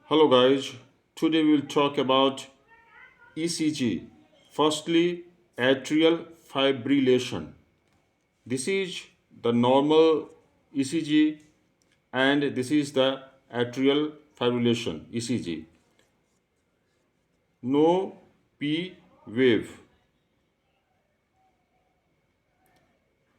Hello guys, today we will talk about ECG. Firstly, atrial fibrillation. This is the normal ECG and this is the atrial fibrillation ECG. No P wave,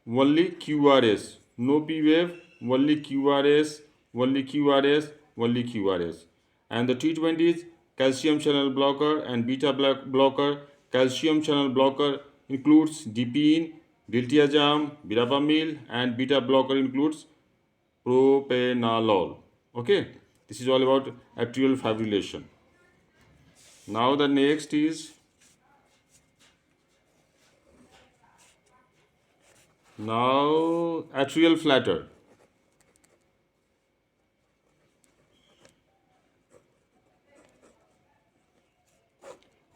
only QRS. No P wave, only QRS, only QRS, only QRS. And the treatment is calcium channel blocker and beta blocker. Calcium channel blocker includes dipine, diltiazem, verapamil, and beta blocker includes propranolol. Okay, this is all about atrial fibrillation. Now the next is now atrial flutter.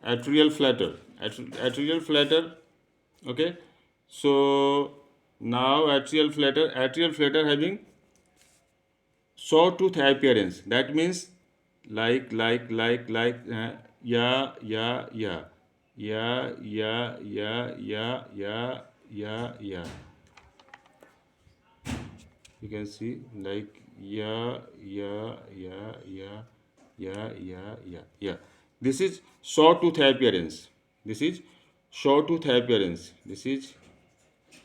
Atrial flutter. Okay, so now atrial flutter having sawtooth appearance. That means yeah, yeah, yeah, yeah, yeah, yeah, yeah, yeah, yeah, yeah. You can see like yeah, yeah, yeah, yeah, yeah, yeah, yeah, yeah. This is sawtooth appearance. This is sawtooth appearance. This is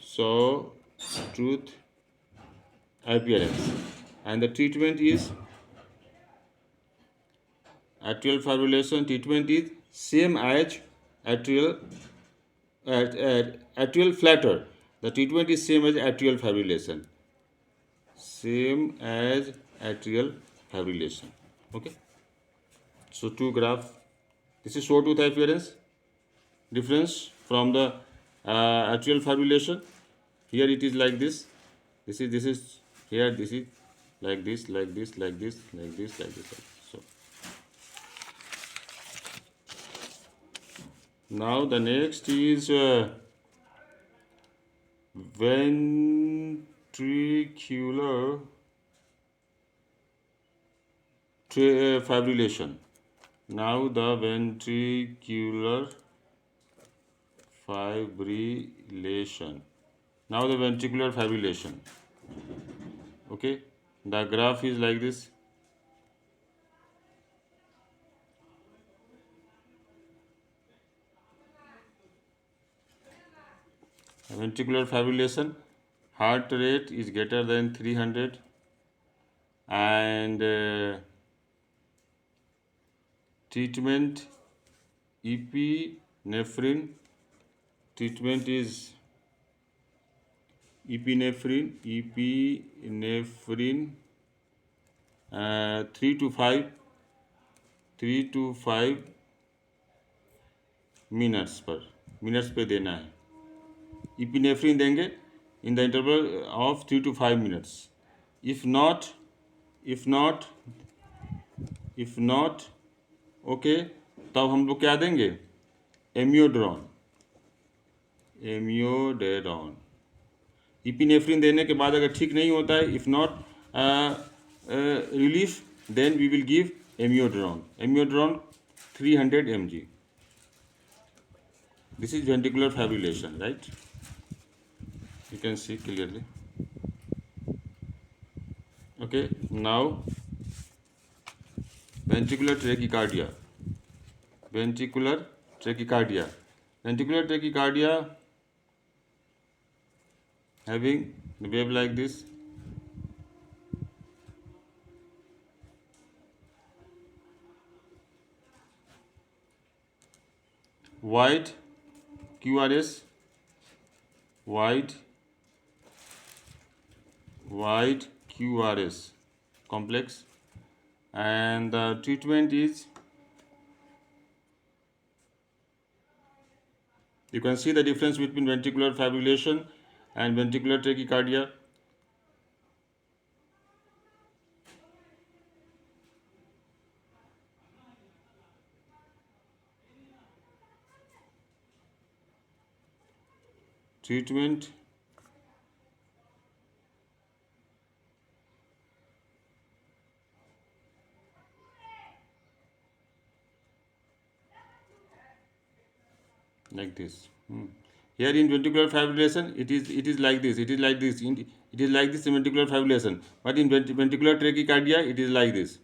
sawtooth appearance. And the treatment is atrial fibrillation treatment is same as atrial atrial flutter. The treatment is same as atrial fibrillation. Same as atrial fibrillation. Okay. So two graph. This is sawtooth appearance. Difference from the atrial fibrillation. Here it is like this. This is here. This is like this, like this, like this, like this, like this. Like this. So now the next is ventricular fibrillation. Now the ventricular fibrillation. Now the ventricular fibrillation. Okay, the graph is like this. Ventricular fibrillation, heart rate is greater than 300 and treatment epinephrine. Treatment is epinephrine 3 to 5 minutes पे देना है. epinephrine देंगे in the interval of 3 to 5 minutes. If not, okay, तब हम लोग क्या देंगे? एमियोड्रॉन. epinephrine देने के बाद अगर ठीक नहीं होता है, if not relief, then we will give amiodarone 300 mg. This is ventricular fibrillation, right? You can see clearly. Okay, now ventricular tachycardia. Ventricular tachycardia having the wave like this. White QRS, white QRS complex, and the treatment is, you can see the difference between ventricular fibrillation and ventricular tachycardia. Treatment like this. Here in ventricular fibrillation, it is like this. It is like this. It is like this in ventricular fibrillation. But in ventricular tachycardia, it is like this.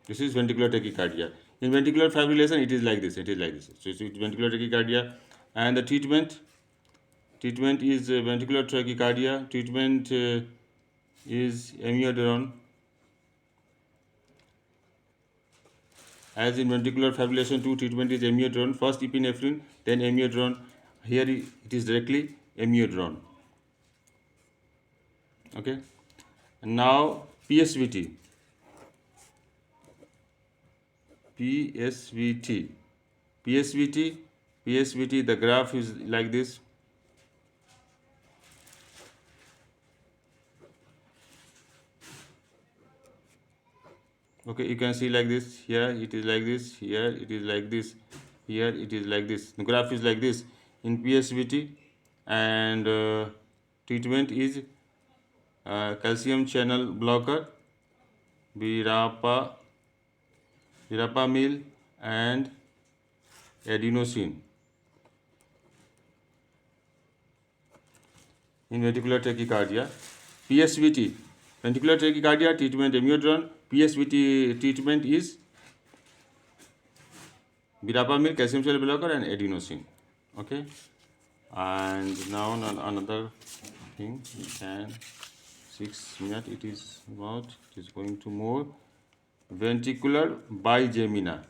This is ventricular tachycardia. In ventricular fibrillation, it is like this. It is like this. So it's ventricular tachycardia, and the treatment is ventricular tachycardia. Treatment is amiodarone. As in ventricular fibrillation 2, treatment is amiodarone. First epinephrine, then amiodarone. Here it is directly amiodarone. Okay. And now PSVT. PSVT. PSVT. PSVT. The graph is like this. Okay, you can see like this. Here it is like this. Here it is like this. Here it is like this. The graph is like this in PSVT, and treatment is calcium channel blocker, verapamil, and adenosine. In ventricular tachycardia, PSVT, ventricular tachycardia treatment amiodarone. PSVT treatment is verapamil, calcium channel blocker, and adenosine. Okay, and now another thing, we can 6 minutes. It is about. It is going to more. Ventricular bigemina.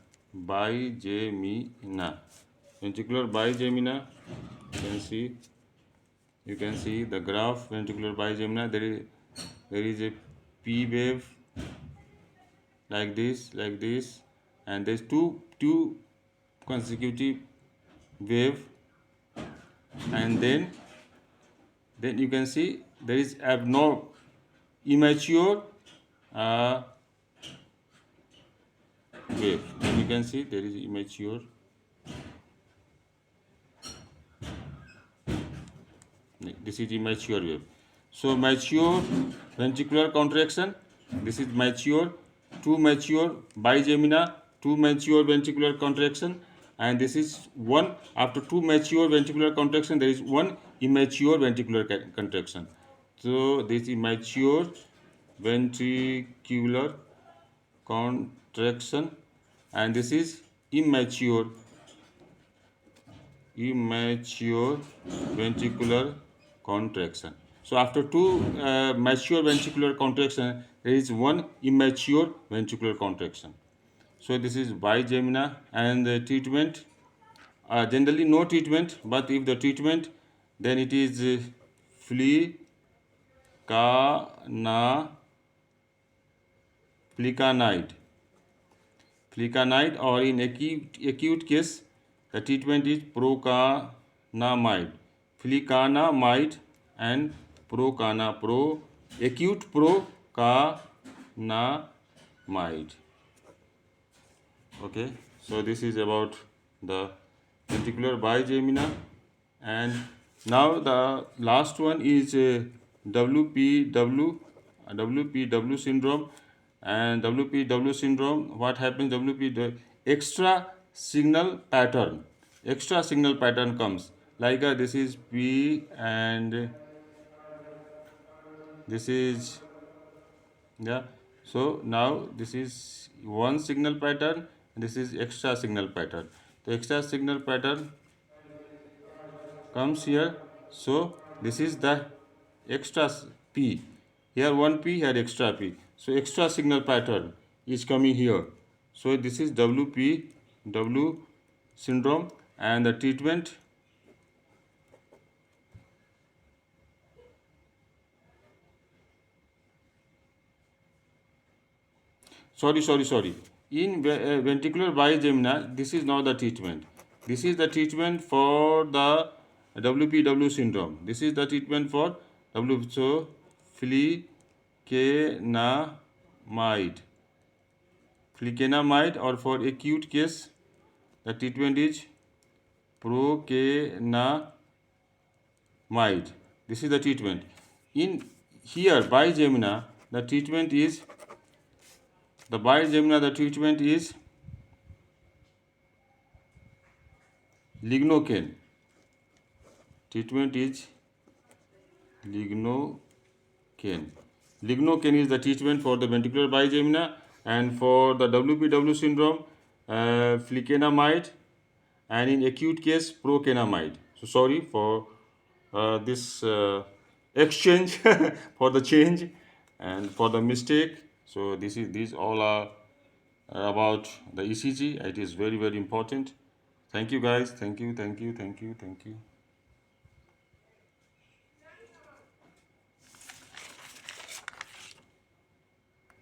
Ventricular bigemina. You can see the graph. Ventricular bigemina. There is a P wave like this, and there's two consecutive wave, and then you can see there is immature wave. Then you can see there is immature. This is immature wave. So mature ventricular contraction. This is mature. Two mature bigemina. Two mature ventricular contraction, and this is one. After two mature ventricular contraction, there is one immature ventricular contraction. So this immature ventricular contraction, and this is immature ventricular contraction. So after two mature ventricular contraction, there is one immature ventricular contraction. So this is bigemina, and the treatment, generally no treatment, but if the treatment, then it is flecanamide. Or in acute case, the treatment is procanamide. Flecanamide and acute procanamide. Okay, so this is about the ventricular bigemina, and now the last one is WPW syndrome. And WPW syndrome, what happens? The extra signal pattern comes like this is P, and this is, yeah. So now this is one signal pattern, and this is extra signal pattern. The extra signal pattern comes here. So this is the extra P. Here one P, here extra P. So extra signal pattern is coming here. So this is WPW syndrome, and the treatment, sorry. In ventricular bigemina, this is not the treatment. This is the treatment for the WPW syndrome. This is the treatment for so flecanamide, or for acute case, the treatment is procanamide. This is the treatment. In here bigemina, the treatment is the bigem. The treatment is lignocane. Treatment is lignocane. Lignocane is the treatment for the ventricular bigem, and for the WPW syndrome, flecanamide, and in acute case, procanamide. So sorry for this exchange for the change and for the mistake. So these all are about the ECG. It is very, very important. Thank you guys. Thank you.